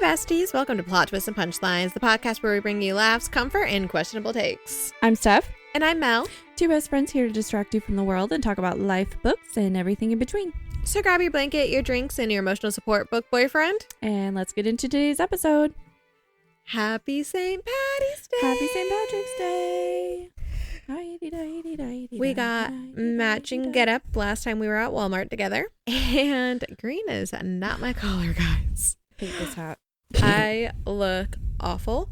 besties. Welcome to Plot Twists and Punchlines, the podcast where we bring you laughs, comfort, and questionable takes. I'm Steph. And I'm Mel. Two best friends here to distract you from the world and talk about life, books, and everything in between. So grab your blanket, your drinks, and your emotional support book boyfriend. And let's get into today's episode. Happy St. Patty's Day. Happy St. Patrick's Day. We got matching getup last time we were at Walmart together. And green is not my color, guys. Hate this hat. I look awful.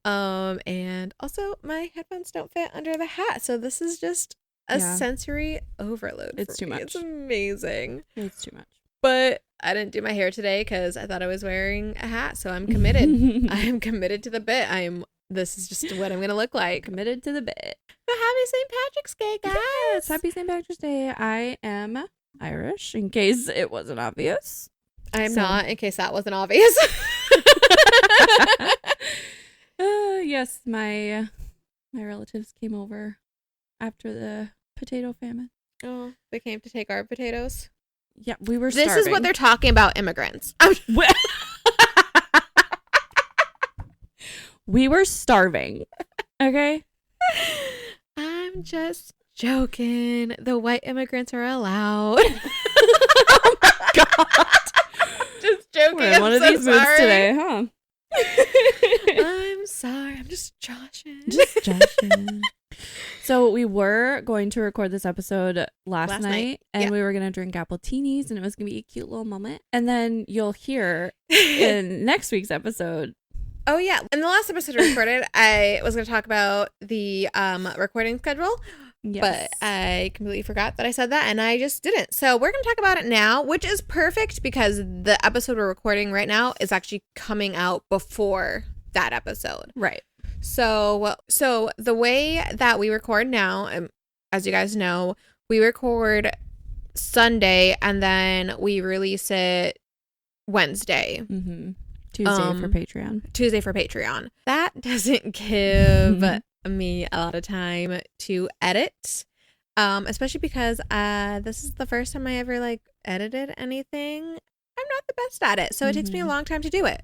And also my headphones don't fit under the hat. So this is just a sensory overload. It's too much. It's amazing. It's too much. But I didn't do my hair today because I thought I was wearing a hat. So I'm committed. I am committed to the bit. This is just what I'm going to look like. Committed to the bit. But happy St. Patrick's Day, guys. Yes, happy St. Patrick's Day. I am Irish, in case it wasn't obvious. I am not, in case that wasn't obvious. Yes, my relatives came over after the potato famine. Oh, they came to take our potatoes? Yeah, we were starving. This is what they're talking about, immigrants. We were starving. Okay? I'm just joking. The white immigrants are allowed. Oh my God. Just joking. We're in one of these moods today, huh? I'm sorry. I'm just joshing. Just joshing. So we were going to record this episode last night. And we were going to drink appletinis, and it was going to be a cute little moment. And then you'll hear in next week's episode. Oh, yeah. In the last episode we recorded, I was going to talk about the recording schedule. Yes. But I completely forgot that I said that, and I just didn't. So we're going to talk about it now, which is perfect because the episode we're recording right now is actually coming out before that episode. Right. So the way that we record now, as you guys know, we record Sunday and then we release it Wednesday. Mm-hmm. Tuesday for Patreon. That doesn't give me a lot of time to edit, especially because this is the first time I ever edited anything. I'm not the best at it, so it takes me a long time to do it.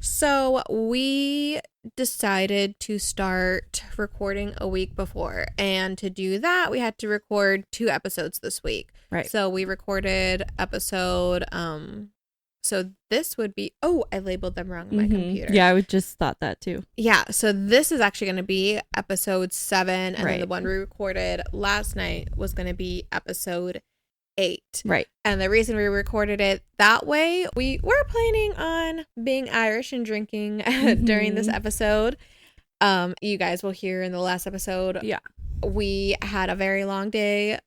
So we decided to start recording a week before, and to do that we had to record 2 episodes this week. Right. So we recorded episode so this would be, I labeled them wrong on my computer. Yeah, I just thought that too. Yeah, so this is actually going to be episode 7, and then the one we recorded last night was going to be episode 8. Right. And the reason we recorded it that way, we were planning on being Irish and drinking during this episode. You guys will hear in the last episode. Yeah. We had a very long day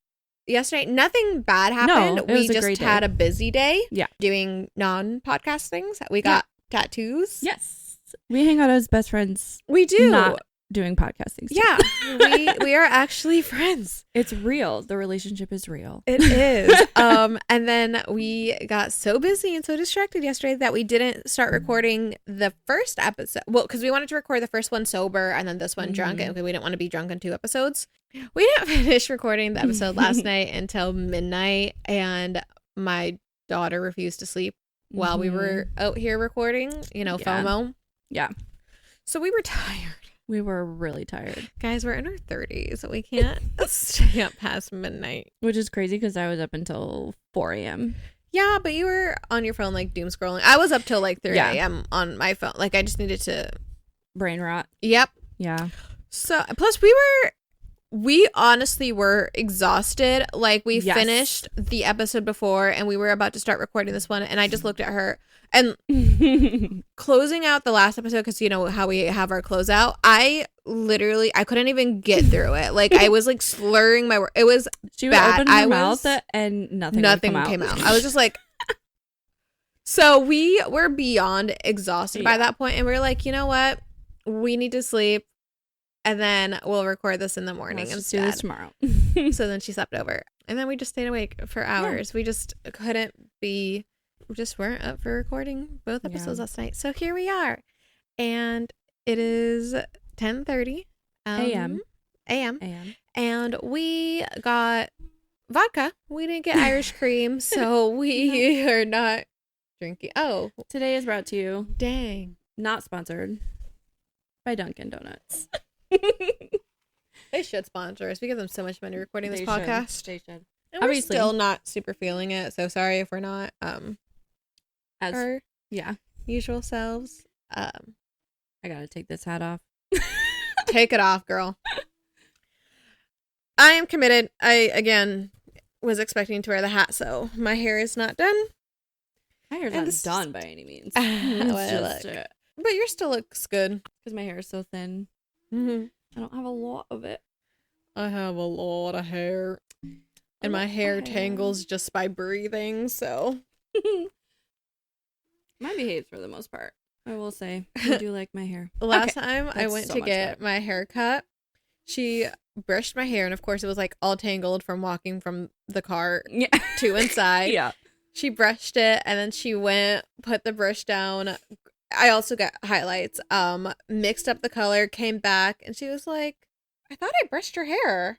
yesterday. Nothing bad happened. We just had a busy day. Yeah. Doing non-podcast things. We got tattoos. Yes. We hang out as best friends. We do. Not doing podcasting stuff. Yeah. we are actually friends. It's real. The relationship is real. It is. And then we got so busy and so distracted yesterday that we didn't start recording the first episode. Well, because we wanted to record the first one sober and then this one drunk, and we didn't want to be drunk in 2 episodes. We didn't finish recording the episode last night until midnight, and my daughter refused to sleep while we were out here recording, FOMO. Yeah. So we were tired. We were really tired. Guys, we're in our 30s, so we can't stay up past midnight. Which is crazy because I was up until 4 a.m. Yeah, but you were on your phone doom scrolling. I was up till 3 a.m. on my phone. I just needed to... Brain rot. Yep. Yeah. So, plus we honestly were exhausted. We finished the episode before and we were about to start recording this one, and I just looked at her and closing out the last episode, because you know how we have our closeout, I couldn't even get through it. I was slurring my word. It was she bad. Open her mouth and nothing came out. I was just so we were beyond exhausted by that point, and we were like, you know what, we need to sleep. And then we'll record this in the morning instead. Do this tomorrow. So then she slept over. And then we just stayed awake for hours. Yeah. We just weren't up for recording both episodes last night. So here we are. And it is 10:30 a.m. And we got vodka. We didn't get Irish cream. So we are not drinking. Oh, Today is brought to you, dang. not sponsored, by Dunkin' Donuts. They should sponsor us. We give them so much money recording this podcast. They should. And obviously, we're still not super feeling it. So sorry if we're not as our usual selves. I gotta take this hat off. Take it off, girl. I am committed. I again was expecting to wear the hat, so my hair is not done. My hair's not done by any means. But yours still looks good because my hair is so thin. Mm-hmm. I don't have a lot of it. I have a lot of hair, and my hair tangles just by breathing. So mine behaves for the most part. I will say I do like my hair. Last time I went to get my hair cut, she brushed my hair, and of course it was like all tangled from walking from the car to inside. Yeah. She brushed it, and then she went, put the brush down. I also got highlights, mixed up the color, came back, and she was like, I thought I brushed your hair.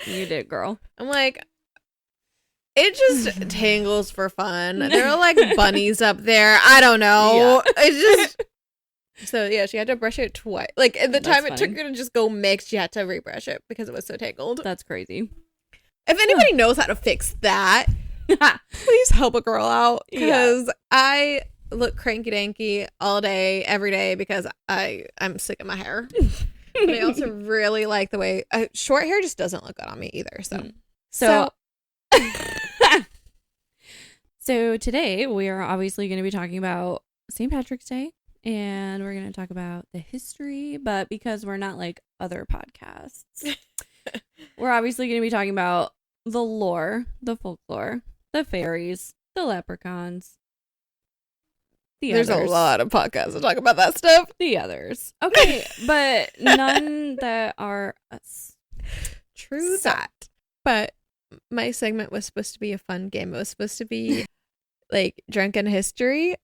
You did, girl. I'm like, it just tangles for fun. There are like bunnies up there. I don't know. Yeah. It's just... So yeah, she had to brush it twice. Like at the time it took her to just go mix, she had to rebrush it because it was so tangled. That's crazy. If anybody knows how to fix that, please help a girl out, because I look cranky danky all day, every day, because I'm sick of my hair. But I also really like the way short hair just doesn't look good on me either. So today we are obviously going to be talking about St. Patrick's Day, and we're going to talk about the history, but because we're not like other podcasts, we're obviously going to be talking about the lore, the folklore, the fairies, the leprechauns. There's a lot of podcasts to talk about that stuff. The others. Okay, but none that are us. True that. But my segment was supposed to be a fun game. It was supposed to be like drunken history,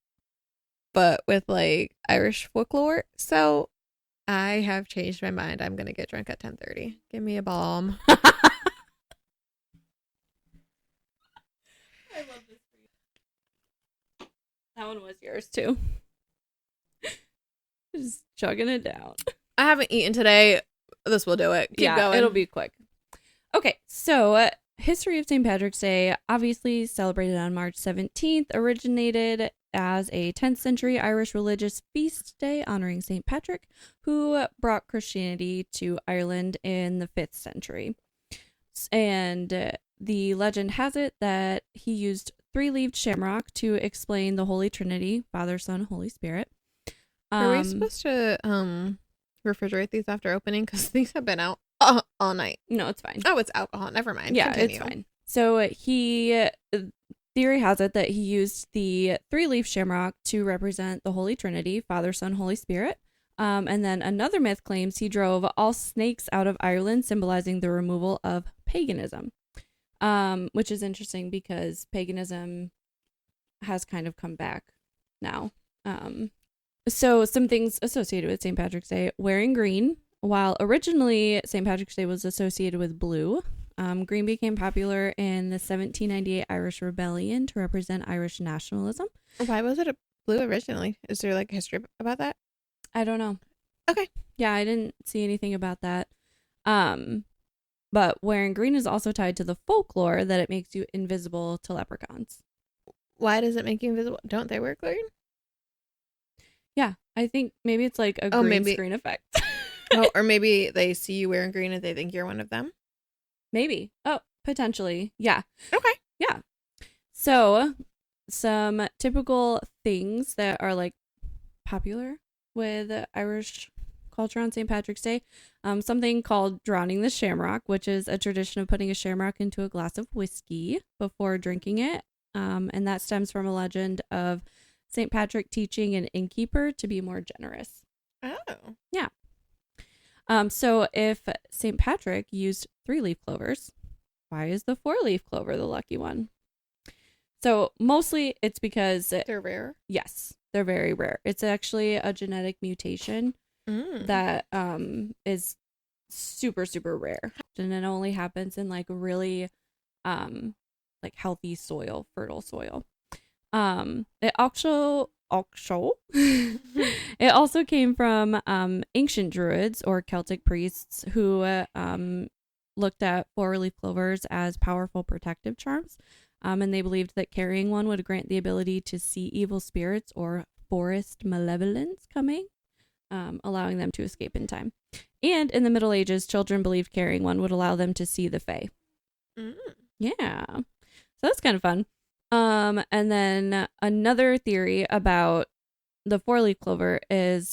but with like Irish folklore. So I have changed my mind. I'm going to get drunk at 10:30. Give me a bomb. I love this for you. That one was yours too. Just chugging it down. I haven't eaten today. This will do it. Keep going. It'll be quick. Okay, so history of St. Patrick's Day, obviously celebrated on March 17th, originated as a 10th century Irish religious feast day honoring St. Patrick, who brought Christianity to Ireland in the 5th century. And the legend has it that he used 3-leaved shamrock to explain the Holy Trinity, Father, Son, Holy Spirit. Are we supposed to refrigerate these after opening? Because these have been out all night. No, it's fine. Oh, it's alcohol. Never mind. Yeah, continue. It's fine. So theory has it that he used the 3-leaf shamrock to represent the Holy Trinity, Father, Son, Holy Spirit. And then another myth claims he drove all snakes out of Ireland, symbolizing the removal of paganism. Which is interesting because paganism has kind of come back now. So some things associated with St. Patrick's Day: wearing green. While originally St. Patrick's Day was associated with blue, green became popular in the 1798 Irish Rebellion to represent Irish nationalism. Why was it blue originally? Is there like a history about that? I don't know. Okay. Yeah, I didn't see anything about that. But wearing green is also tied to the folklore that it makes you invisible to leprechauns. Why does it make you invisible? Don't they wear green? Yeah, I think maybe it's like a green screen effect. Or maybe they see you wearing green and they think you're one of them. Maybe. Oh, potentially. Yeah. Okay. Yeah. So some typical things that are like popular with Irish culture on St. Patrick's Day. Something called drowning the shamrock, which is a tradition of putting a shamrock into a glass of whiskey before drinking it. And that stems from a legend of St. Patrick teaching an innkeeper to be more generous. Oh. Yeah. So if St. Patrick used 3-leaf clovers, why is the 4-leaf clover the lucky one? So mostly it's because they're rare. Yes, they're very rare. It's actually a genetic mutation that is super, super rare. And it only happens in like really like healthy soil, fertile soil. It it also came from ancient druids or Celtic priests who looked at four-leaf clovers as powerful protective charms. And they believed that carrying one would grant the ability to see evil spirits or forest malevolence coming, allowing them to escape in time. And in the Middle Ages, children believed carrying one would allow them to see the Fae. Mm. Yeah. So that's kind of fun. And then another theory about the four-leaf clover is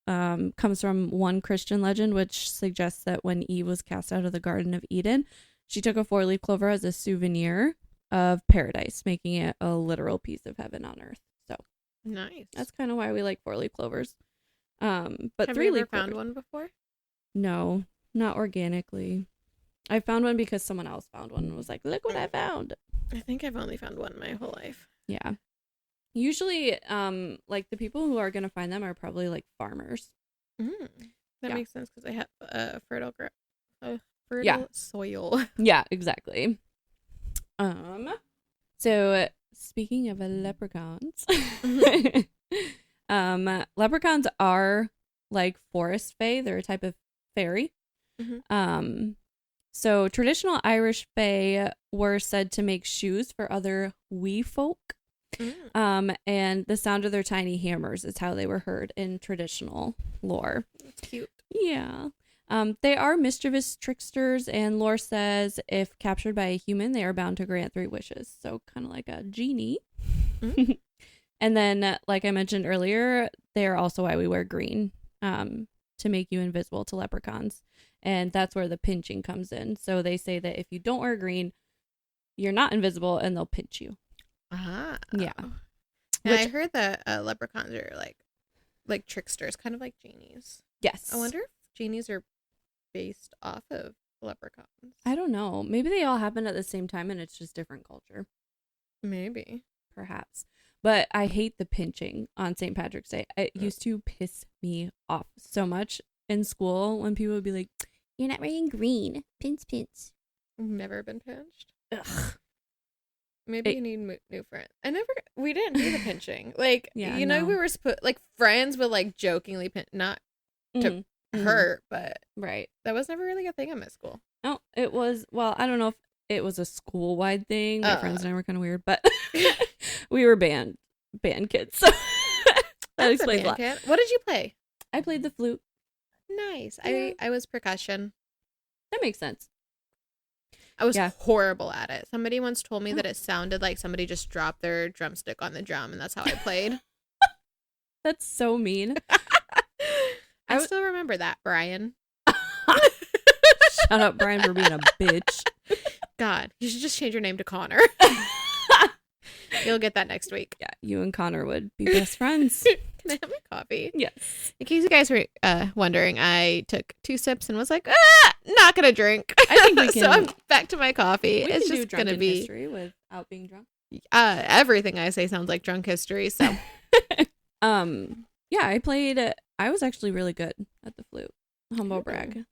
comes from one Christian legend, which suggests that when Eve was cast out of the Garden of Eden, she took a four-leaf clover as a souvenir of paradise, making it a literal piece of heaven on earth. So nice. That's kind of why we like four-leaf clovers. But have you ever found one before? No, not organically. I found one because someone else found one and was like, "Look what I found." I think I've only found one my whole life. Yeah. Usually, like the people who are gonna find them are probably like farmers. That makes sense because they have fertile soil. Yeah, exactly. So speaking of leprechauns, leprechauns are like forest fae. They're a type of fairy. Mm-hmm. So traditional Irish fae were said to make shoes for other wee folk. And the sound of their tiny hammers is how they were heard in traditional lore. That's cute. Yeah. They are mischievous tricksters, and lore says if captured by a human, they are bound to grant 3 wishes. So kind of like a genie. And then, like I mentioned earlier, they are also why we wear green, to make you invisible to leprechauns. And that's where the pinching comes in. So they say that if you don't wear green, you're not invisible and they'll pinch you. Ah. Yeah. And I heard that leprechauns are like tricksters, kind of like genies. Yes. I wonder if genies are based off of leprechauns. I don't know. Maybe they all happen at the same time and it's just different culture. Maybe. Perhaps. But I hate the pinching on St. Patrick's Day. It used to piss me off so much in school when people would be like, "You're not wearing green. Pinch, pinch." I've never been pinched. Ugh. Maybe you need new friends. We didn't do the pinching. Like, yeah, you know, we were like friends would like jokingly pinch, not to hurt, but right. That was never really a thing in my school. Oh, it was, well, I don't know if it was a school-wide thing. My friends and I were kind of weird, but we were band kids. So that explains a lot. Kid. What did you play? I played the flute. Nice. Yeah. I was percussion. That makes sense. I was horrible at it. Somebody once told me that it sounded like somebody just dropped their drumstick on the drum, and that's how I played. That's so mean. I still remember that, Brian. Shut up, Brian, for being a bitch. God, you should just change your name to Connor. You'll get that next week. Yeah, you and Connor would be best friends. Can I have my coffee? Yes. In case you guys were wondering, I took 2 sips and was like, not gonna drink. I think we can. So I'm back to my coffee. We it's can just do gonna be history without being drunk. Everything I say sounds like drunk history. So, yeah, I was actually really good at the flute. Humble brag.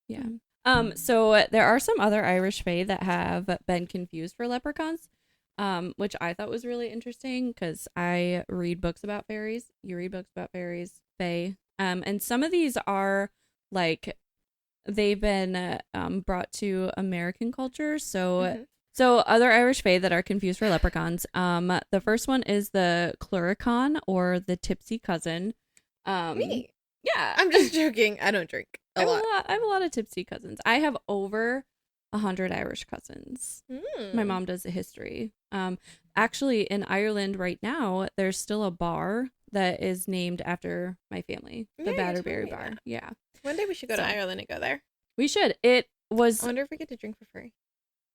Yeah. So there are some other Irish fae that have been confused for leprechauns, which I thought was really interesting because I read books about fairies. You read books about fairies, fae. And some of these are like they've been brought to American culture. So so other Irish fae that are confused for leprechauns. The first one is the Cluricon or the tipsy cousin. Me. Yeah. I'm just joking. I don't drink a lot. I have a lot of tipsy cousins. I have over 100 Irish cousins. My mom does the history. Actually, in Ireland right now, there's still a bar that is named after my family, the Batterberry Bar. That. Yeah. One day we should go to Ireland and go there. We should. It was. I wonder if we get to drink for free.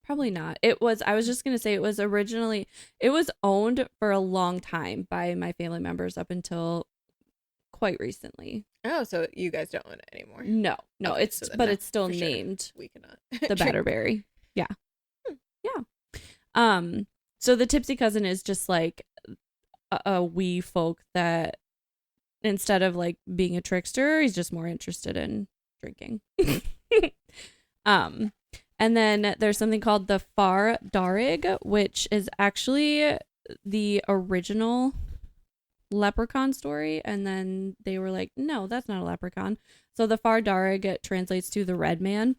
Probably not. It was. I was just gonna say it was owned for a long time by my family members up until quite recently. Oh, so you guys don't own it anymore? No, okay, it's still named. Sure. We cannot. The Batterberry. Yeah. Yeah. So the tipsy cousin is just like a wee folk that instead of like being a trickster, he's just more interested in drinking. And then there's something called the Far Darig, which is actually the original leprechaun story, and then they were like, no, that's not a leprechaun. So the Fardarig translates to the red man.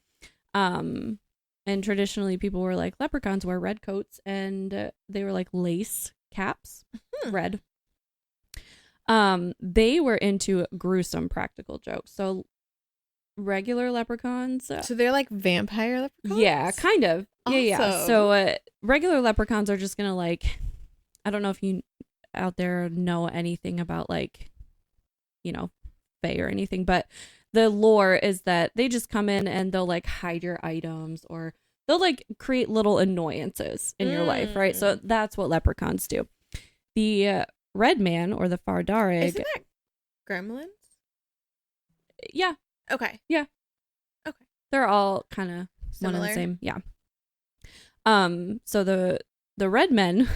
And traditionally people were like, leprechauns wear red coats, and they were like lace caps, red. They were into gruesome practical jokes. So regular leprechauns. So they're like vampire leprechauns? Yeah, kind of. Awesome. Yeah. So regular leprechauns are just gonna like, I don't know if you out there know anything about like, you know, fae or anything, but the lore is that they just come in and they'll like hide your items, or they'll like create little annoyances in your life, right? So that's what leprechauns do. The red man, or the Fardarig. Isn't that gremlins? Yeah. Okay. Yeah. Okay. They're all kind of one and the same. Yeah. So the red men,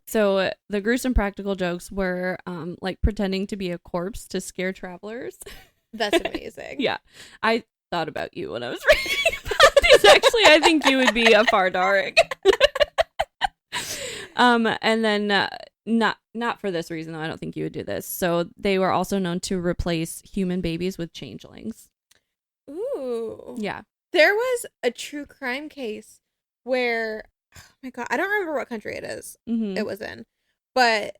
so the gruesome practical jokes were like pretending to be a corpse to scare travelers. That's amazing. Yeah. I thought about you when I was reading about these. Actually, I think you would be a Fardarig. And then not for this reason, though. I don't think you would do this. So they were also known to replace human babies with changelings. Ooh. Yeah. There was a true crime case where, oh my God, I don't remember what country it is. Mm-hmm. It was in, but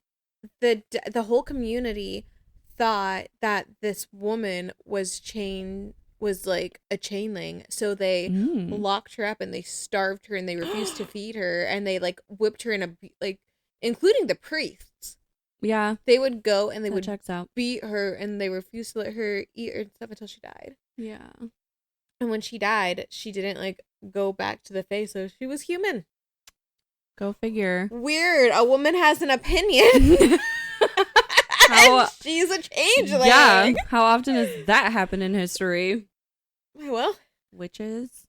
the whole community thought that this woman was like a chainling, so they locked her up and they starved her and they refused to feed her, and they like whipped her in a like, including the priests. Yeah, they would go and they would checks out. beat her, and they refused to let her eat or stuff until she died. Yeah. And when she died, she didn't like go back to the fae, so she was human. Go figure. Weird. A woman has an opinion. And she's a changeling. Yeah. How often has that happened in history? Well, witches.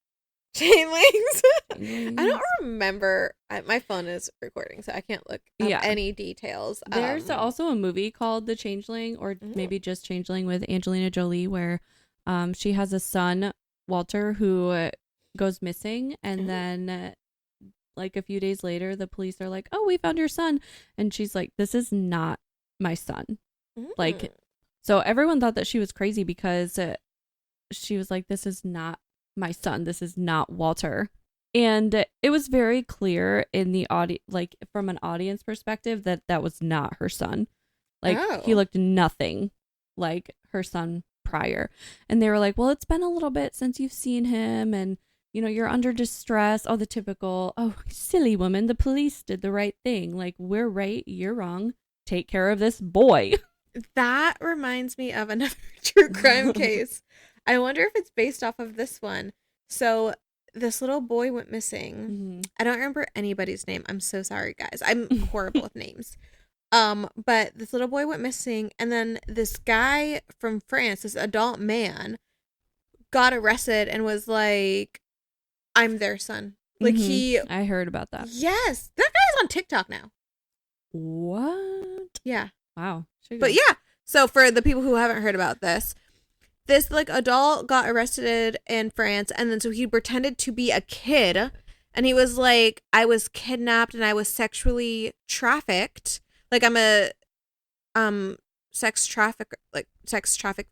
Chainlings. I don't remember. My phone is recording, so I can't look up any details. There's also a movie called The Changeling, or maybe just Changeling, with Angelina Jolie, where she has a son, Walter, who goes missing, and then like a few days later the police are like, oh, we found your son, and she's like, this is not my son. Like, so everyone thought that she was crazy because she was like, this is not my son, this is not Walter. And it was very clear in the like from an audience perspective, that that was not her son. Like, he looked nothing like her son prior. And they were like, well, it's been a little bit since you've seen him, and you know, you're under distress. Oh, the typical, oh, silly woman, the police did the right thing. Like, we're right, you're wrong. Take care of this boy. That reminds me of another true crime case. I wonder if it's based off of this one. So this little boy went missing. I don't remember anybody's name. I'm so sorry, guys. I'm horrible with names. But this little boy went missing, and then this guy from France, this adult man, got arrested and was like, I'm their son. Like, I heard about that. Yes. That guy's on TikTok now. What? Yeah. Wow. But yeah. So for the people who haven't heard about this like adult got arrested in France, and then so he pretended to be a kid, and he was like, I was kidnapped and I was sexually trafficked. Like, I'm a sex traffic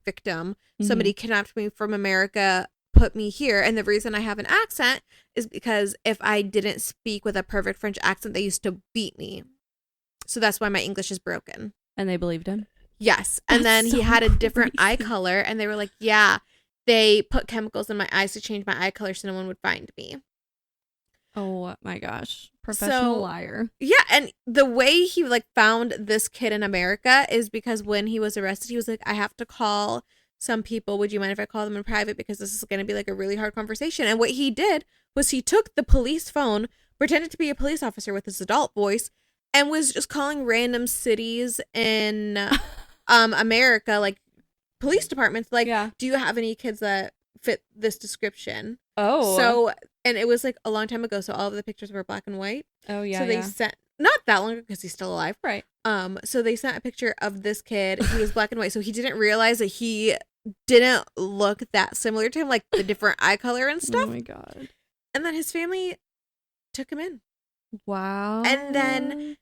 victim. Somebody kidnapped me from America, put me here, and the reason I have an accent is because if I didn't speak with a perfect French accent, they used to beat me. So that's why my English is broken. And they believed him? Yes. And then he had a different eye color, and they were like, yeah, they put chemicals in my eyes to change my eye color so no one would find me. Oh my gosh. Professional liar. Yeah. And the way he like found this kid in America is because when he was arrested, he was like, I have to call some people. Would you mind if I call them in private? Because this is going to be like a really hard conversation. And what he did was he took the police phone, pretended to be a police officer with his adult voice, and was just calling random cities in America, like police departments, like, do you have any kids that fit this description? Oh. So, and it was like a long time ago, so all of the pictures were black and white. Oh, yeah. So they sent, not that long ago because he's still alive. Right. So they sent a picture of this kid. He was black and white, so he didn't realize that he didn't look that similar to him, like the different eye color and stuff. Oh my God. And then his family took him in. Wow. And then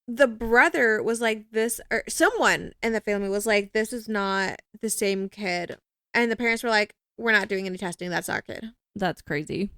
the brother was like this, or someone in the family was like, this is not the same kid. And the parents were like, we're not doing any testing. That's our kid. That's crazy.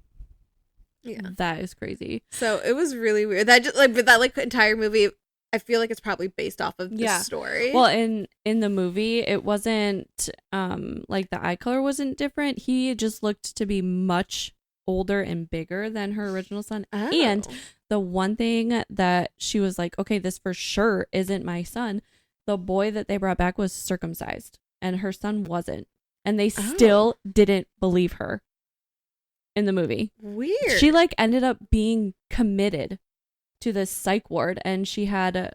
Yeah. That is crazy. So it was really weird. That just but that entire movie, I feel like it's probably based off of this story. Well, in the movie, it wasn't like the eye color wasn't different. He just looked to be much older and bigger than her original son. Oh. And the one thing that she was like, okay, this for sure isn't my son. The boy that they brought back was circumcised and her son wasn't. And they still didn't believe her in the movie. Weird. She like ended up being committed to this psych ward, and she had a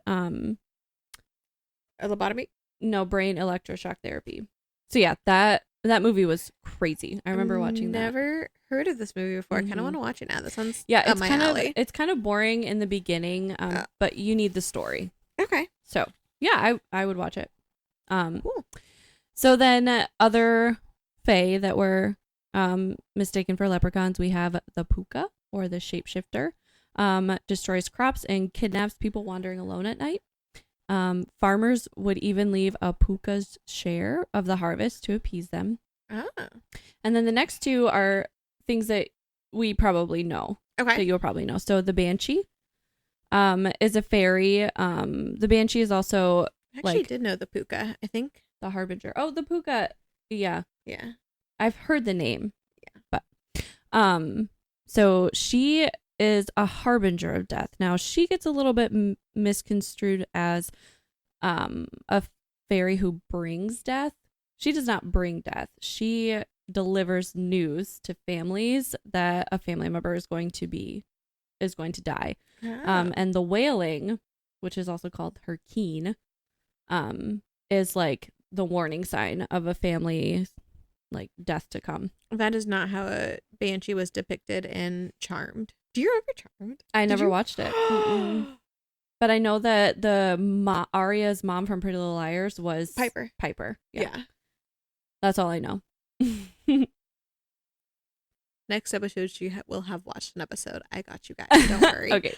lobotomy? No, brain electroshock therapy. So yeah, that movie was crazy. I remember watching that. Never heard of this movie before. I kind of want to watch it now. This one's it's my kind alley. it's kind of boring in the beginning, but you need the story. Okay. So yeah, I would watch it. Cool. So then other fae that were mistaken for leprechauns, we have the puka, or the shapeshifter. Destroys crops and kidnaps people wandering alone at night. Farmers would even leave a puka's share of the harvest to appease them. And then the next two are things that we probably know. Okay. That you'll probably know. So the banshee is a fairy. The banshee is also I actually did know the puka, I think. The harbinger. Oh, the puka. Yeah. Yeah. I've heard the name. Yeah. But so she is a harbinger of death. Now she gets a little bit misconstrued as a fairy who brings death. She does not bring death. She delivers news to families that a family member is going to die. And the wailing, which is also called her keen, is like the warning sign of a family like death to come. That is not how a banshee was depicted in Charmed. Do you remember Charmed? I never watched it. But I know that Aria's mom from Pretty Little Liars was Piper. Yeah. That's all I know. Next episode, will have watched an episode. I got you guys. Don't worry. Okay.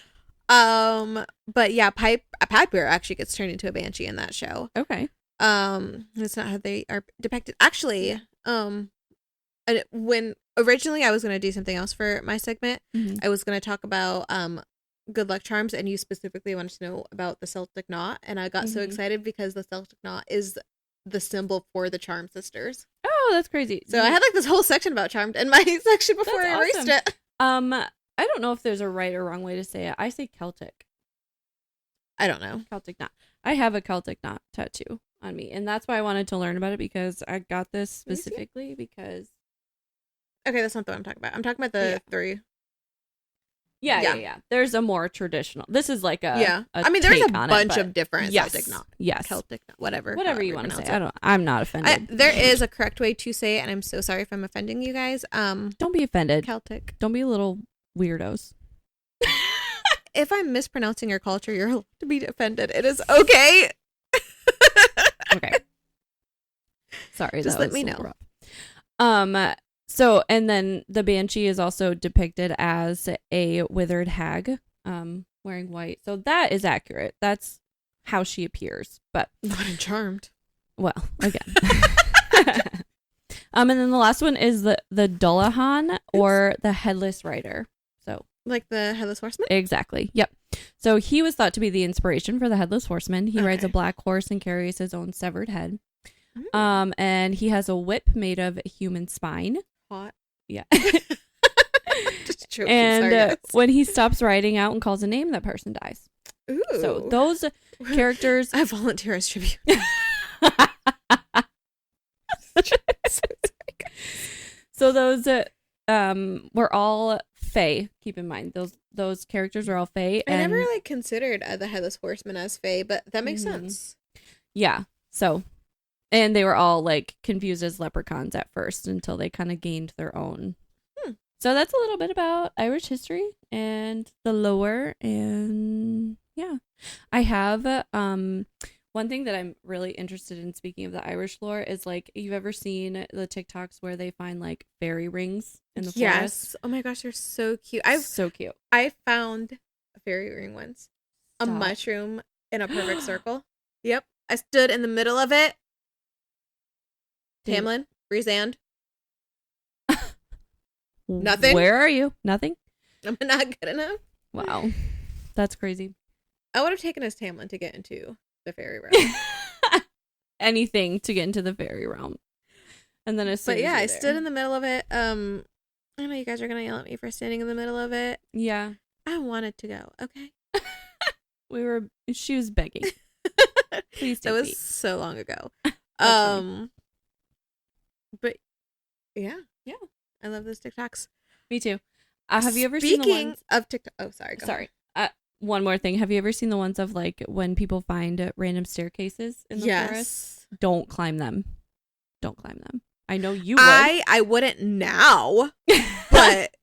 But yeah, Piper actually gets turned into a banshee in that show. Okay. That's not how they are depicted. Actually, when originally I was going to do something else for my segment, I was going to talk about good luck charms, and you specifically wanted to know about the Celtic knot, and I got so excited because the Celtic knot is the symbol for the Charm sisters. Oh, that's crazy. So I had like this whole section about Charmed in my section before I erased it. I don't know if there's a right or wrong way to say it. I say Celtic. I don't know. Celtic knot. I have a Celtic knot tattoo on me, and that's why I wanted to learn about it, because I got this specifically because... Okay, that's not the one I'm talking about. I'm talking about the three. Yeah. There's a more traditional. This is like a I mean, there's a bunch it, of different Celtic knot. Yes. Celtic knot, whatever you want to say. I'm not offended. There is a correct way to say it, and I'm so sorry if I'm offending you guys. Don't be offended. Celtic. Don't be little weirdos. If I'm mispronouncing your culture, you're allowed to be offended. It is okay. Okay. Sorry, just let me know. Rough. So, and then the banshee is also depicted as a withered hag, wearing white. So that is accurate. That's how she appears, but not in Charmed. Well, again. And then the last one is the Dullahan, or the headless rider. So like the headless horseman? Exactly. Yep. So he was thought to be the inspiration for the headless horseman. He rides a black horse and carries his own severed head. And he has a whip made of human spine. Hot. Yeah. Just joking. And when he stops riding out and calls a name, that person dies. Ooh. So those characters... I volunteer as tribute. So those were all fae. Keep in mind, those characters are all fae. I never like considered the headless horseman as fae, but that makes sense. Yeah. So... And they were all like confused as leprechauns at first until they kind of gained their own. So that's a little bit about Irish history and the lore. And yeah, I have one thing that I'm really interested in, speaking of the Irish lore, is like, you've ever seen the TikToks where they find like fairy rings in the forest? Yes. Oh my gosh, they're so cute. So cute. I found a fairy ring once. a mushroom in a perfect circle. Yep. I stood in the middle of it. Tamlin, Breezand. Nothing. Where are you? Nothing? I'm not good enough. Wow. That's crazy. I would have taken as Tamlin to get into the fairy realm. Anything to get into the fairy realm. And then I stood in the middle of it. I know you guys are gonna yell at me for standing in the middle of it. Yeah. I wanted to go, okay? She was begging. Please take That was me. so long ago. But yeah. I love those TikToks. Me too. Have you ever seen the ones of TikTok? Oh, sorry. Sorry. One more thing. Have you ever seen the ones of like when people find random staircases in the forest? Don't climb them. Don't climb them. I know you would. I wouldn't now, but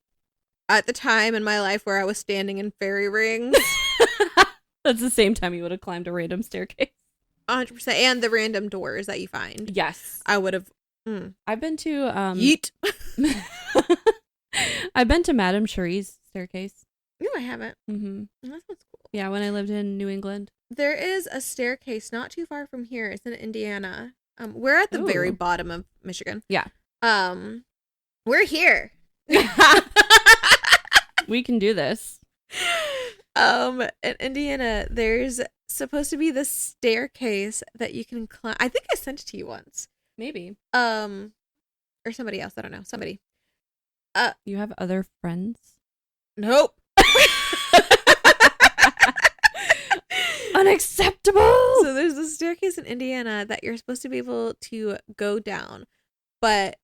at the time in my life where I was standing in fairy rings. That's the same time you would have climbed a random staircase. 100%. And the random doors that you find. Yes. I would have. I've been to Yeet. I've been to Madame Cherie's staircase. No, I haven't. Mm-hmm. That sounds cool. Yeah, when I lived in New England. There is a staircase not too far from here. It's in Indiana. We're at the very bottom of Michigan. Yeah. We're here. We can do this. In Indiana, there's supposed to be this staircase that you can climb. I think I sent it to you once. Maybe. Or somebody else. I don't know. Somebody. You have other friends? Nope. Unacceptable. So there's a staircase in Indiana that you're supposed to be able to go down, but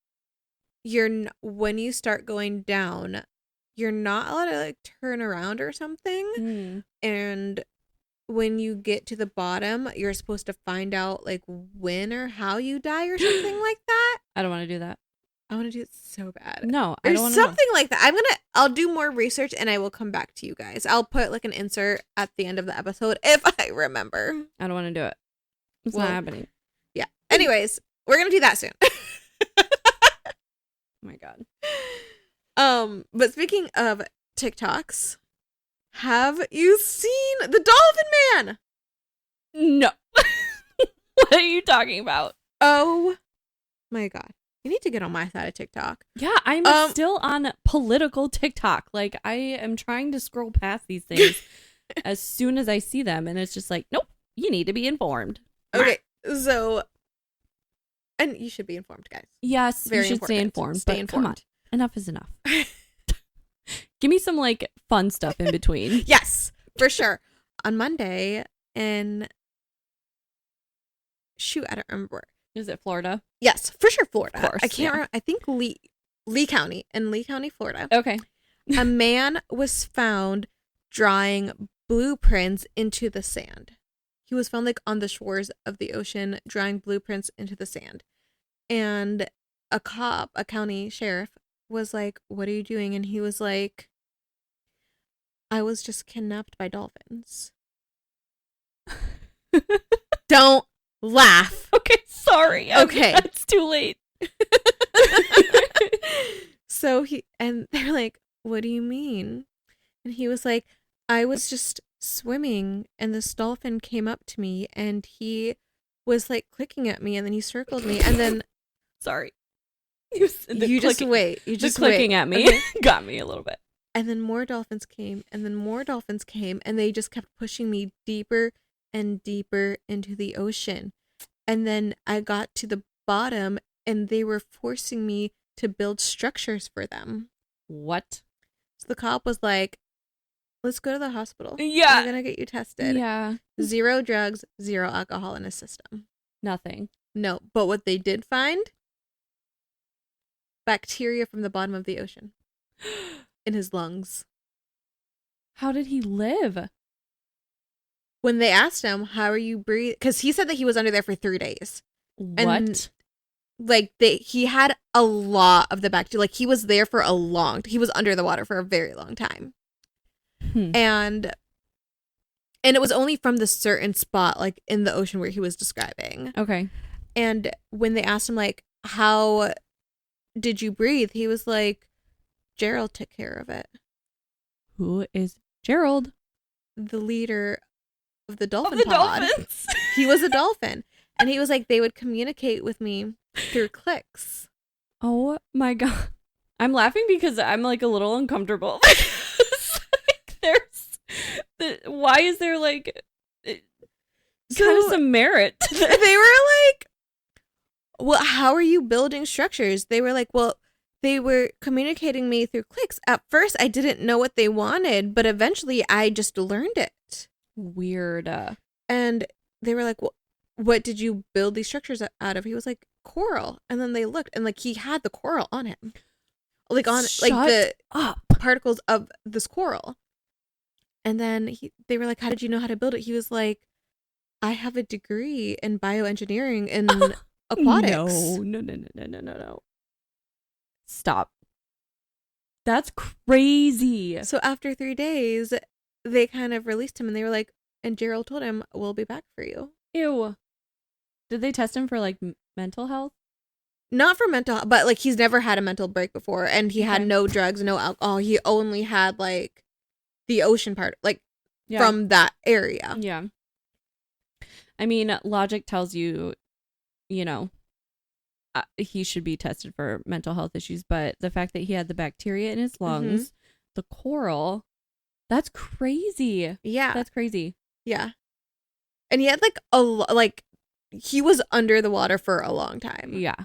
when you start going down, you're not allowed to like turn around or something. And when you get to the bottom, you're supposed to find out like when or how you die or something like that. I don't want to do that. I want to do it so bad. No, I don't want to. Something like that. I'll do more research and I will come back to you guys. I'll put like an insert at the end of the episode if I remember. I don't want to do it. It's not happening. Yeah. Anyways, we're going to do that soon. Oh my God. But speaking of TikToks, have you seen the Dolphin Man? No. What are you talking about? Oh my God. You need to get on my side of TikTok. Yeah, I'm still on political TikTok. Like, I am trying to scroll past these things as soon as I see them. And it's just like, nope, you need to be informed. Okay, so, and you should be informed, guys. Yes, you should stay informed. But come on, enough is enough. Give me some, like, fun stuff in between. Yes, for sure. On Monday I don't remember. Is it Florida? Yes, for sure, Florida. Of course, I can't remember. I think Lee County, Florida. Okay. A man was found drawing blueprints into the sand. He was found like on the shores of the ocean drawing blueprints into the sand. And a county sheriff was like, "What are you doing?" And he was like, "I was just kidnapped by dolphins." Don't laugh. Okay, sorry. Okay. It's too late. So they're like, "What do you mean?" And he was like, "I was just swimming and this dolphin came up to me and he was like clicking at me and then he circled me and then..." Sorry. You just wait. You just clicking at me got me a little bit. And then more dolphins came and then more dolphins came and they just kept pushing me deeper and deeper into the ocean. And then I got to the bottom and they were forcing me to build structures for them. What? So the cop was like, "Let's go to the hospital. Yeah. We're going to get you tested." Yeah. 0 drugs, 0 alcohol in his system. Nothing. No. But what they did find? Bacteria from the bottom of the ocean in his lungs. How did he live? When they asked him, "How are you breathing?" Because he said that he was under there for 3 days. What? And, like, he had a lot of the bacteria. Like, he was there for he was under the water for a very long time. And it was only from the certain spot, like, in the ocean where he was describing. Okay. And when they asked him, like, "How did you breathe?" He was like, "Gerald took care of it." Who is Gerald? The leader of the dolphin the pod. dolphins. He was a dolphin. And he was like, they would communicate with me through clicks. Oh my God. I'm laughing because I'm like a little uncomfortable. Why is there like kind of some merit? They were like, well, how are you building structures? They were like, well, they were communicating me through clicks. At first, I didn't know what they wanted, but eventually I just learned it. Weird. And they were like, well, what did you build these structures out of? He was like, coral. And then they looked, and like he had the coral on him. Like on Shut like the up. particles of this coral. And then they were like, how did you know how to build it? He was like, I have a degree in bioengineering and aquatics. No. Stop. That's crazy. So after 3 days, they kind of released him, and they were like, and Gerald told him, we'll be back for you. Ew. Did they test him for like mental health? Not for mental health, but like he's never had a mental break before, and he had no drugs, no alcohol. He only had like the ocean part, like from that area. Yeah. I mean, logic tells you, you know, he should be tested for mental health issues, but the fact that he had the bacteria in his lungs, the coral, that's crazy. Yeah. That's crazy. Yeah. And he had like he was under the water for a long time. Yeah.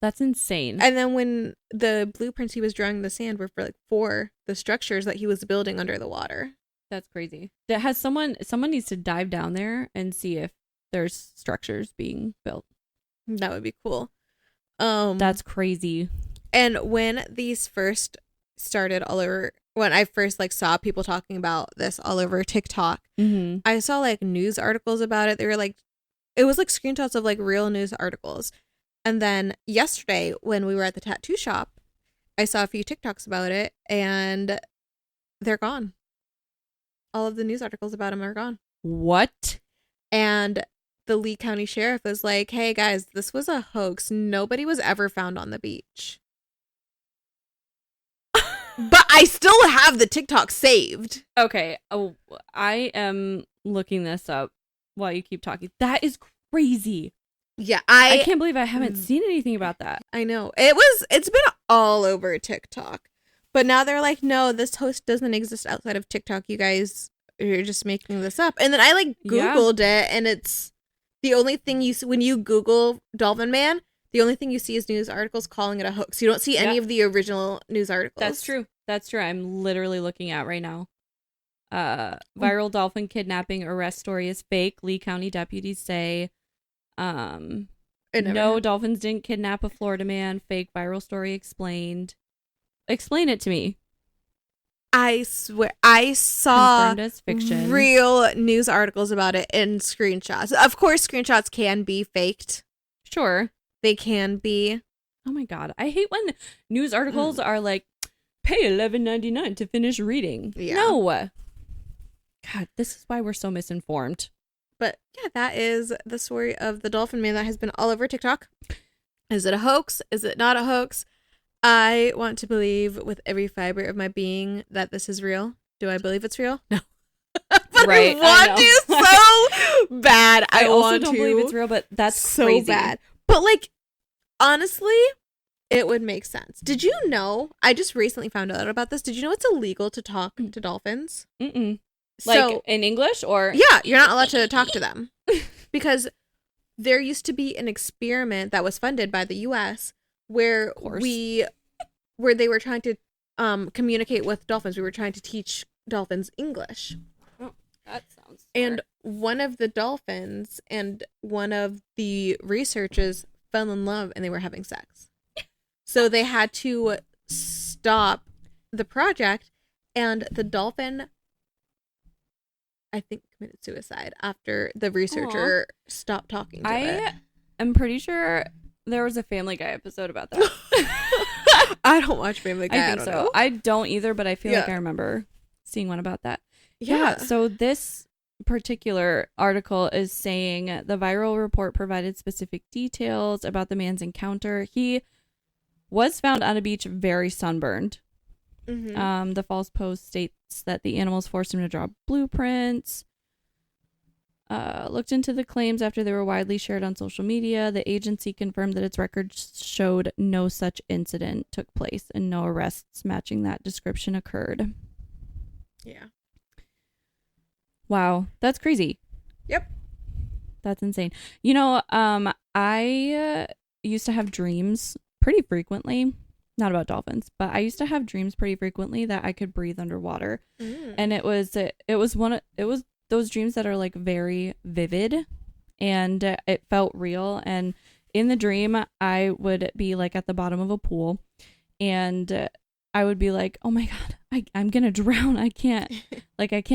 That's insane. And then when the blueprints he was drawing in the sand were for the structures that he was building under the water. That's crazy. That has someone needs to dive down there and see if there's structures being built. That would be cool. That's crazy. And when these first started all over, when I first like saw people talking about this all over TikTok, I saw like news articles about it. They were like, it was like screenshots of like real news articles. And then yesterday when we were at the tattoo shop, I saw a few TikToks about it, and they're gone. All of the news articles about him are gone. What? And the Lee County Sheriff was like, hey guys, this was a hoax. Nobody was ever found on the beach. But I still have the TikTok saved. Okay. Oh, I am looking this up while you keep talking. That is crazy. Yeah, I can't believe I haven't seen anything about that. I know. It's been all over TikTok. But now they're like, no, this host doesn't exist outside of TikTok. You guys are just making this up. And then I like Googled it, and it's the only thing you see when you Google Dolphin Man, the only thing you see is news articles calling it a hoax. You don't see any of the original news articles. That's true. That's true. I'm literally looking at right now. Viral dolphin kidnapping arrest story is fake. Lee County deputies say no, dolphins didn't kidnap a Florida man. Fake viral story explained. Explain it to me. I swear I saw fiction. Real news articles about it in screenshots. Of course, screenshots can be faked. Sure. They can be. Oh my God. I hate when news articles are like, pay $11.99 to finish reading. Yeah. No. God, this is why we're so misinformed. But yeah, that is the story of the Dolphin Man that has been all over TikTok. Is it a hoax? Is it not a hoax? I want to believe with every fiber of my being that this is real. Do I believe it's real? No. But right, I want to so bad. I also don't believe it's real, but that's so crazy. Bad. But like, honestly, it would make sense. Did you know? I just recently found out about this. Did you know it's illegal to talk to dolphins? Mm-mm. Like in English or? Yeah, you're not allowed to talk to them. Because there used to be an experiment that was funded by the U.S. where they were trying to communicate with dolphins. We were trying to teach dolphins English. Oh, that sounds smart. And one of the dolphins and one of the researchers fell in love, and they were having sex. So they had to stop the project, and the dolphin, I think, committed suicide after the researcher stopped talking to it. I'm pretty sure there was a Family Guy episode about that. I don't watch Family Guy. I think so. Know. I don't either, but I feel like I remember seeing one about that. Yeah. So this particular article is saying the viral report provided specific details about the man's encounter. He was found on a beach very sunburned. Mm-hmm. The false post states that the animals forced him to draw blueprints. looked into the claims after they were widely shared on social media. The agency confirmed that its records showed no such incident took place and no arrests matching that description occurred. Yeah. Wow, that's crazy. Yep. That's insane. You know, I used to have dreams pretty frequently, not about dolphins, but I used to have dreams pretty frequently that I could breathe underwater. And it was those dreams that are like very vivid, and it felt real. And in the dream, I would be like at the bottom of a pool, and I would be like, oh my God, I'm going to drown. I can't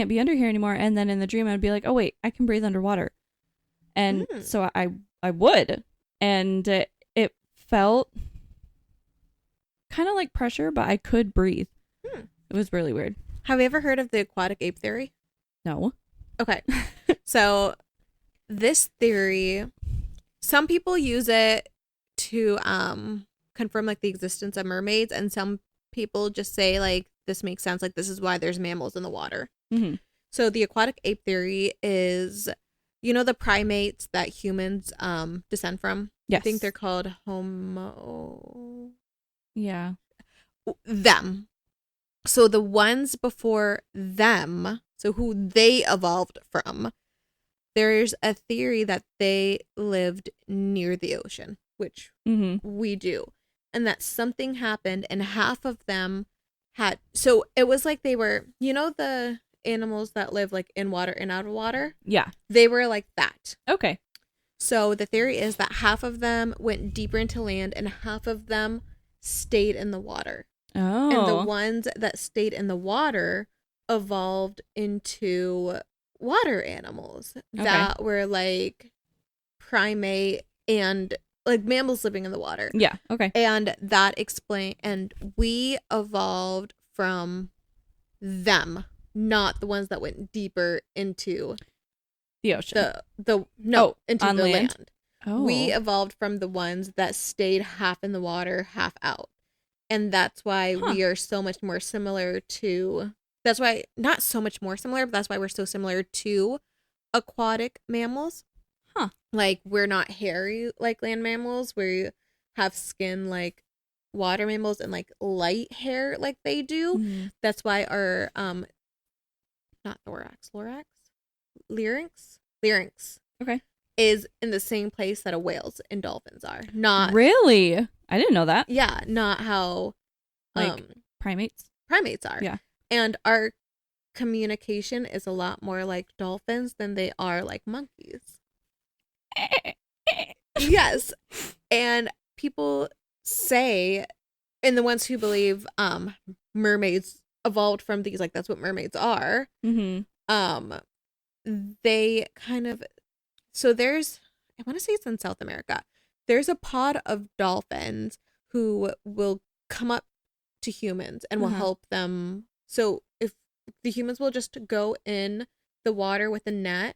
be under here anymore. And then in the dream, I'd be like, oh wait, I can breathe underwater. And so I would, and it felt kind of like pressure, but I could breathe. It was really weird. Have you ever heard of the aquatic ape theory? No. Okay. So this theory, some people use it to confirm like the existence of mermaids, and some people just say like this makes sense, like this is why there's mammals in the water. So the aquatic ape theory is, you know, the primates that humans descend from? Yes. I think they're called Homo. Yeah. Them. So the ones before them, so who they evolved from, there's a theory that they lived near the ocean, which we do. And that something happened and half of them had, so it was like they were, you know, the animals that live like in water and out of water? Yeah. They were like that. Okay. So the theory is that half of them went deeper into land and half of them stayed in the water. Oh. And the ones that stayed in the water evolved into water animals that were like primate and like mammals living in the water. Yeah. Okay. And that and we evolved from them, not the ones that went deeper into the ocean. Into on the land. Oh. We evolved from the ones that stayed half in the water, half out. And that's why we are so much more similar to, that's why, not so much more similar, but that's why we're so similar to aquatic mammals. Like, we're not hairy like land mammals. We have skin like water mammals and like light hair like they do. That's why our, not thorax, larynx, okay, is in the same place that a whale's and dolphins are. Not really. I didn't know that. Yeah, not how like primates are. Yeah. And our communication is a lot more like dolphins than they are like monkeys. Yes. And people say, and the ones who believe mermaids evolved from these, like that's what mermaids are. They kind of, so there's, I want to say it's in South America. There's a pod of dolphins who will come up to humans and will help them. So if the humans will just go in the water with a net,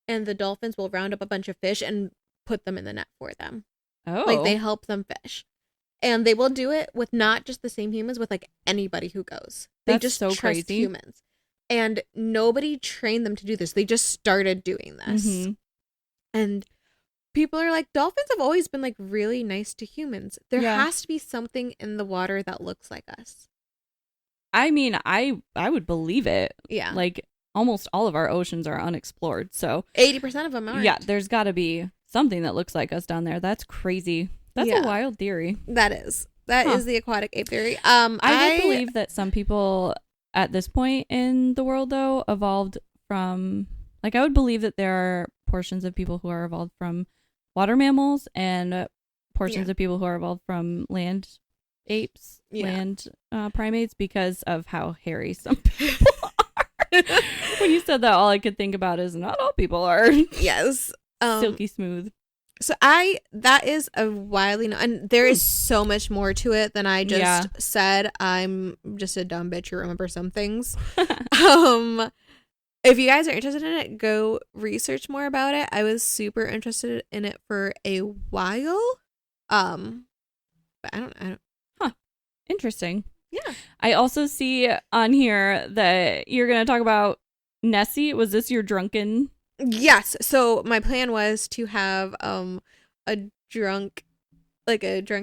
and the dolphins will round up a bunch of fish and put them in the net for them. Oh. Like they help them fish. And they will do it with not just the same humans, with like anybody who goes. They That's just so trust crazy. humans. And nobody trained them to do this. They just started doing this. And people are like, dolphins have always been like really nice to humans. There has to be something in the water that looks like us. I mean, I would believe it. Yeah. Like almost all of our oceans are unexplored. So 80% of them aren't. Yeah, there's got to be something that looks like us down there. That's crazy. That's a wild theory. That is. That is the aquatic ape theory. I would believe that some people at this point in the world, though, evolved from, like, I would believe that there are portions of people who are evolved from water mammals and portions of people who are evolved from land apes, land primates, because of how hairy some people are. When you said that, all I could think about is not all people are. Yes. Silky smooth. So that is a wildly, and there is so much more to it than I just said. I'm just a dumb bitch who remembers some things. If you guys are interested in it, go research more about it. I was super interested in it for a while. But I don't. Interesting. Yeah. I also see on here that you're going to talk about Nessie. Was this your drunken Yes. So my plan was to have a drunk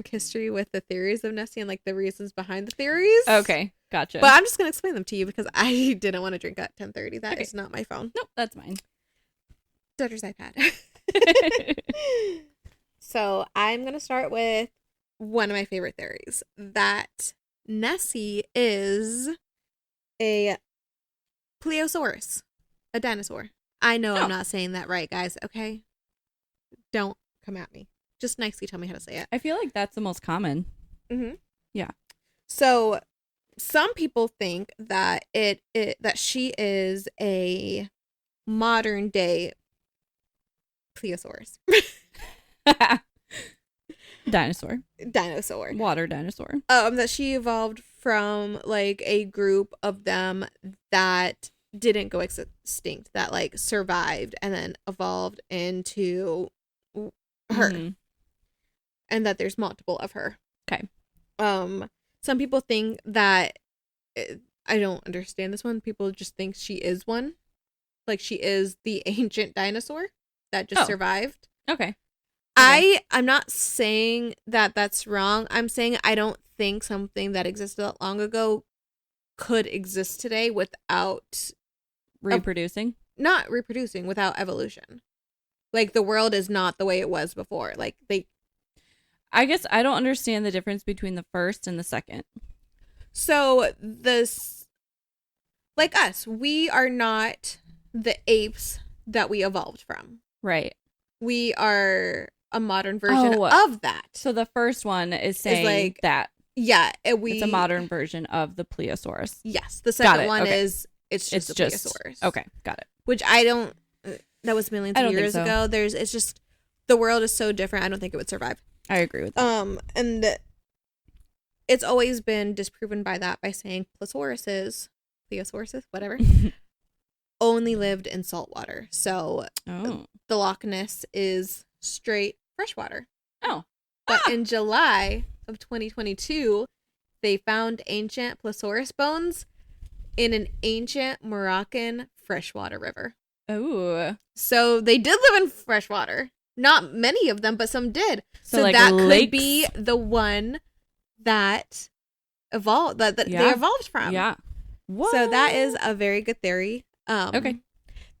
history with the theories of Nessie and like the reasons behind the theories. Okay, gotcha. But I'm just gonna explain them to you because I didn't want to drink at 10:30. That is not my phone. Nope, that's mine. Daughter's iPad. So I'm gonna start with one of my favorite theories, that Nessie is a plesiosaurus, a dinosaur. I know I'm not saying that right, guys. Okay, don't come at me. Just nicely tell me how to say it. I feel like that's the most common. Mm-hmm. Yeah. So some people think that that she is a modern day plesiosaurus. Dinosaur. Water dinosaur. That she evolved from like a group of them that didn't go extinct, that like survived and then evolved into her. Mm-hmm. And that there's multiple of her. Okay. Some people think that I don't understand this one. People just think she is one. Like she is the ancient dinosaur that just survived. Okay. I'm not saying that that's wrong. I'm saying I don't think something that existed that long ago could exist today without reproducing. Not reproducing, without evolution. Like the world is not the way it was before. Like I guess I don't understand the difference between the first and the second. So this, like us, we are not the apes that we evolved from. Right. We are a modern version of that. So the first one is saying like, that. Yeah. It's a modern version of the plesiosaurus. Yes. The second one is, it's just a plesiosaurus. Okay. Got it. Which I don't, that was millions of years ago. It's just, the world is so different. I don't think it would survive. I agree with that. And it's always been disproven by saying plesiosauruses, whatever, only lived in salt water. So the Loch Ness is straight freshwater. Oh. But in July of 2022, they found ancient plesiosaurus bones in an ancient Moroccan freshwater river. Oh. So they did live in freshwater. Not many of them, but some did. So like that lakes? Could be the one that evolved, that they evolved from. Yeah. What? So that is a very good theory. Okay.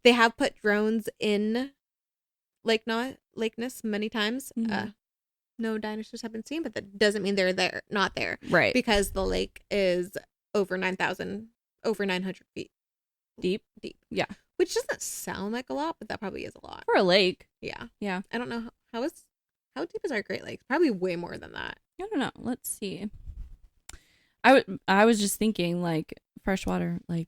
They have put drones in Lake Ness many times. Mm-hmm. No dinosaurs have been seen, but that doesn't mean they're not there. Right. Because the lake is over 900 feet. Deep. Yeah. Which doesn't sound like a lot, but that probably is a lot. For a lake. Yeah. Yeah. I don't know how deep is our Great Lakes? Probably way more than that. I don't know. Let's see. I was just thinking like freshwater, like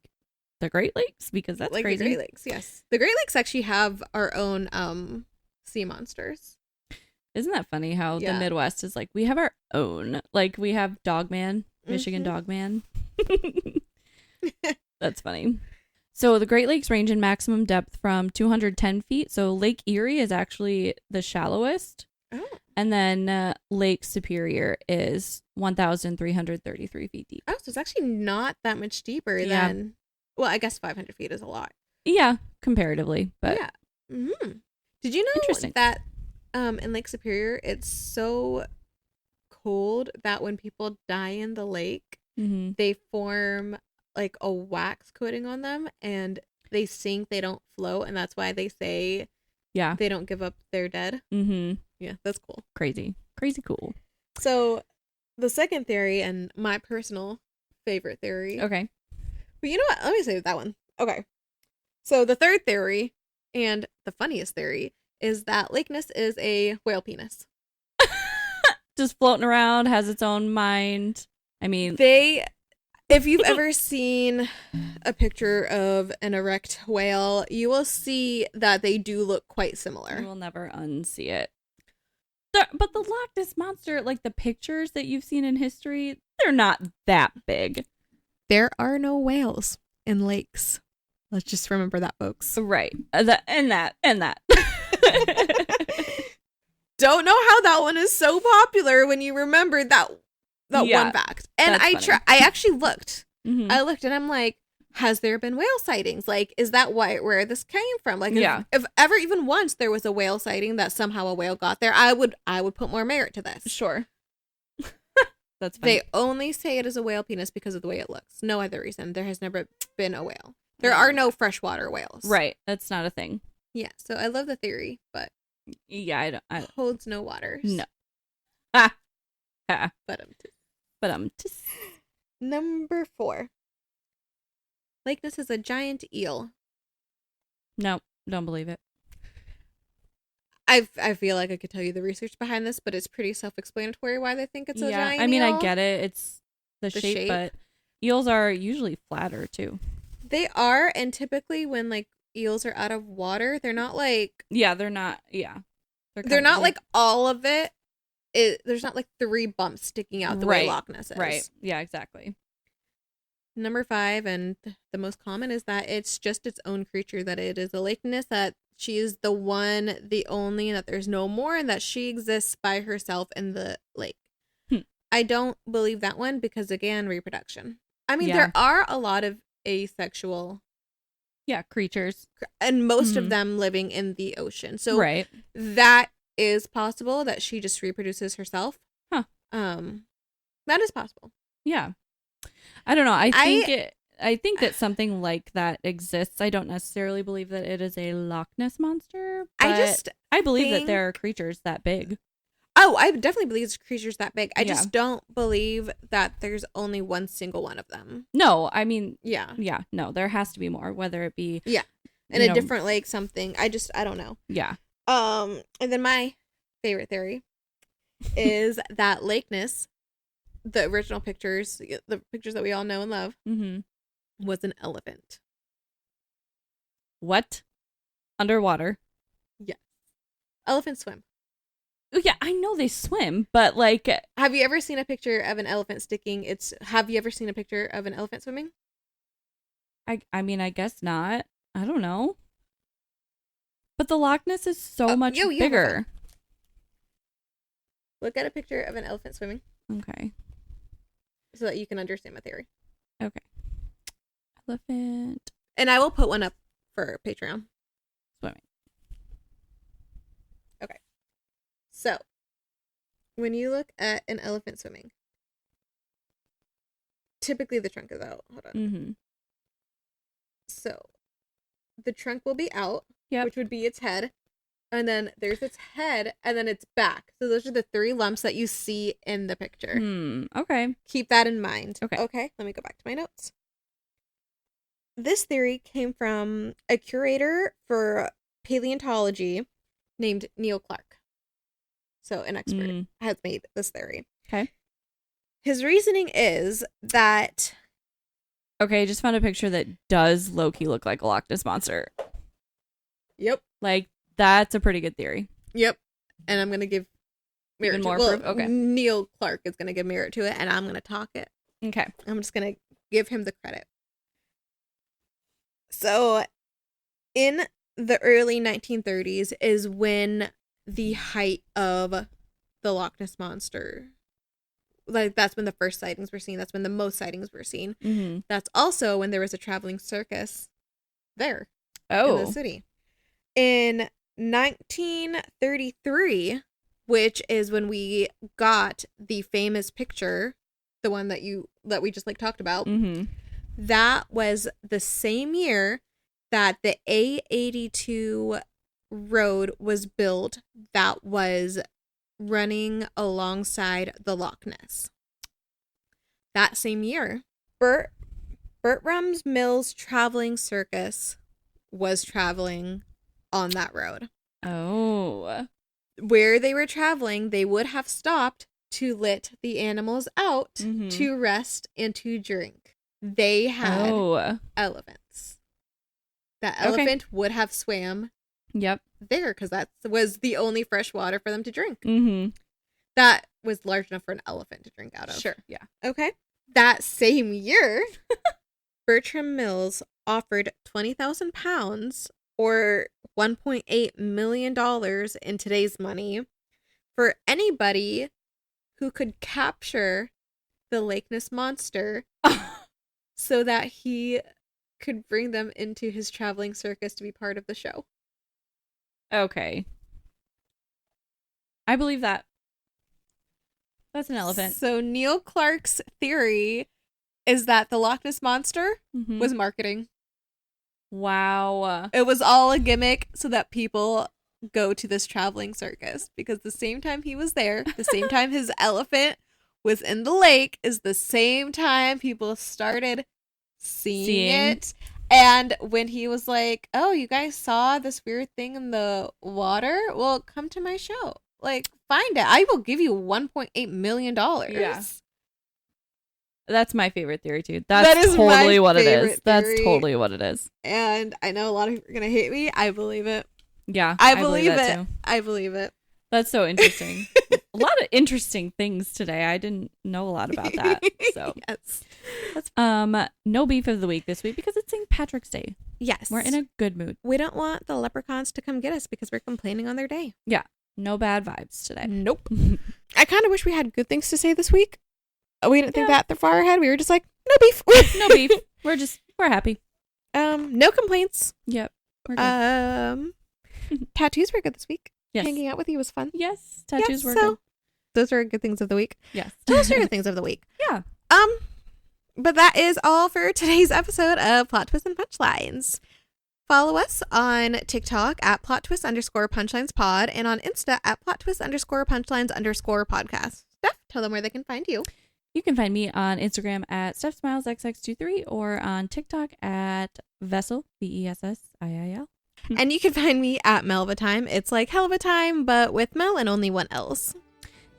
the Great Lakes, because that's like crazy. The Great Lakes, yes. The Great Lakes actually have our own sea monsters. Isn't that funny how the Midwest is like, we have our own, like we have Dogman, Michigan Dogman. That's funny. So the Great Lakes range in maximum depth from 210 feet. So Lake Erie is actually the shallowest. Oh. And then Lake Superior is 1,333 feet deep. Oh, so it's actually not that much deeper than, well, I guess 500 feet is a lot. Yeah, comparatively. But yeah. Mm-hmm. Did you know that in Lake Superior, it's so cold that when people die in the lake, they form like a wax coating on them and they sink, they don't float, and that's why they say they don't give up their dead. Yeah, that's cool. Crazy cool. So the second theory, and my personal favorite theory, okay, but you know what, let me say that one. Okay, so the third theory and the funniest theory is that Lake Ness is a whale penis. Just floating around, has its own mind. I mean, if you've ever seen a picture of an erect whale, you will see that they do look quite similar. You will never unsee it. But the Loch Ness Monster, like the pictures that you've seen in history, they're not that big. There are no whales in lakes. Let's just remember that, folks. Right. And that. Don't know how that one is so popular when you remember that one fact. And I actually looked. I looked and I'm like, has there been whale sightings? Like, is that where this came from? Like, Yeah. if ever even once there was a whale sighting that somehow a whale got there, I would put more merit to this. Sure. That's funny. They only say it is a whale penis because of the way it looks. No other reason. There has never been a whale. There are no freshwater whales. Right. That's not a thing. Yeah. So I love the theory, but yeah, I don't. Holds no waters. No. Ah. Ah. But Number 4. Lake Ness is a giant eel. No, don't believe it. I feel like I could tell you the research behind this, but it's pretty self-explanatory why they think it's a giant I mean, eel. I get it. It's the shape, but eels are usually flatter too. They are, and typically when like eels are out of water, they're not like... Yeah, they're not, yeah. They're not like all of it. There's not like 3 bumps sticking out the way Loch Ness is. Right, yeah, exactly. Number 5, and the most common, is that it's just its own creature, that it is a Lake Ness, that she is the one, the only, and that there's no more, and that she exists by herself in the lake. I don't believe that one because, again, reproduction. I mean, there are a lot of asexual creatures, and most of them living in the ocean. So that is possible that she just reproduces herself. That is possible. Yeah. I don't know. I think that something like that exists. I don't necessarily believe that it is a Loch Ness monster, but I believe that there are creatures that big. Oh, I definitely believe it's creatures that big. I just don't believe that there's only one single one of them. No, I mean, yeah, no, there has to be more, whether it be in a different lake, something. I don't know. Yeah. And then my favorite theory is that Lake Ness, the original pictures, the pictures that we all know and love, was an elephant. What? Underwater? Yes. Elephants swim. Oh, yeah, I know they swim, but like... Have you ever seen a picture of an elephant have you ever seen a picture of an elephant swimming? I mean, I guess not. I don't know. But the Loch Ness is so much bigger. Look at a picture of an elephant swimming. Okay. So that you can understand my theory. Okay. Elephant. And I will put one up for Patreon. Swimming. Okay. So, when you look at an elephant swimming, typically the trunk is out. Hold on. So, the trunk will be out, which would be its head. And then there's its head, and then its back. So those are the 3 lumps that you see in the picture. Okay. Keep that in mind. Okay. Let me go back to my notes. This theory came from a curator for paleontology named Neil Clark. So an expert has made this theory. Okay. His reasoning is that... Okay, I just found a picture that does low-key look like a Loch Ness monster. Yep. Like, that's a pretty good theory. Yep. And I'm going to give merit even more to proof? Okay. Neil Clark is going to give merit to it, and I'm going to talk it. Okay. I'm just going to give him the credit. So, in the early 1930s is when the height of the Loch Ness monster, like, that's when the first sightings were seen. That's when the most sightings were seen. That's also when there was a traveling circus there in the city. In 1933, which is when we got the famous picture, the one that we just like talked about, that was the same year that the A82 road was built that was running alongside the Loch Ness. That same year, Bertram's Mills Traveling Circus was traveling on that road. Oh. Where they were traveling, they would have stopped to let the animals out to rest and to drink. They had elephants. That elephant would have swam there because that was the only fresh water for them to drink. That was large enough for an elephant to drink out of. Sure, yeah. Okay. That same year, Bertram Mills offered £20,000 or $1.8 million in today's money for anybody who could capture the Lake Ness monster so that he could bring them into his traveling circus to be part of the show. Okay. I believe that. That's an elephant. So Neil Clark's theory is that the Loch Ness Monster was marketing. Wow. It was all a gimmick so that people go to this traveling circus, because the same time he was there, the same time his elephant was in the lake, is the same time people started seeing it. And when he was like, oh, you guys saw this weird thing in the water? Well, come to my show. Like, find it. I will give you $1.8 million. Yeah. That's my favorite theory, too. That's that is totally what it is. theory. That's totally what it is. And I know a lot of people are going to hate me. I believe it. Yeah. I believe it. Too. I believe it. That's so interesting. A lot of interesting things today. I didn't know a lot about that. So yes. That's no beef of the week this week because it's St. Patrick's Day. Yes. We're in a good mood. We don't want the leprechauns to come get us because we're complaining on their day. Yeah. No bad vibes today. Nope. I kind of wish we had good things to say this week. We didn't think that far ahead. We were just like, no beef. No beef. We're happy. No complaints. Yep. We're good. Tattoos were good this week. Yes. Hanging out with you was fun. Yes. Tattoos were so good. Those are good things of the week. Yes. Those are good things of the week. Yeah. But that is all for today's episode of Plot Twists and Punchlines. Follow us on TikTok at @plot_twist_punchlines_pod and on Insta at @plot_twist_punchlines_podcast. Steph, tell them where they can find you. You can find me on Instagram at StephSmilesXX23 or on TikTok at Vessel, VESSIIL. And you can find me at Mel of a Time. It's like hell of a time, but with Mel and only one else.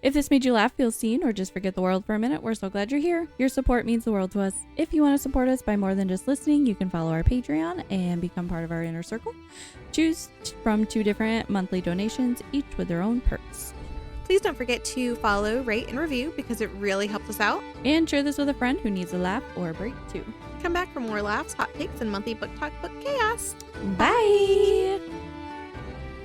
If this made you laugh, feel seen, or just forget the world for a minute, we're so glad you're here. Your support means the world to us. If you want to support us by more than just listening, you can follow our Patreon and become part of our inner circle. Choose from 2 different monthly donations, each with their own perks. Please don't forget to follow, rate, and review because it really helps us out. And share this with a friend who needs a laugh or a break too. Come back for more laughs, hot takes, and monthly book talk book chaos. Bye!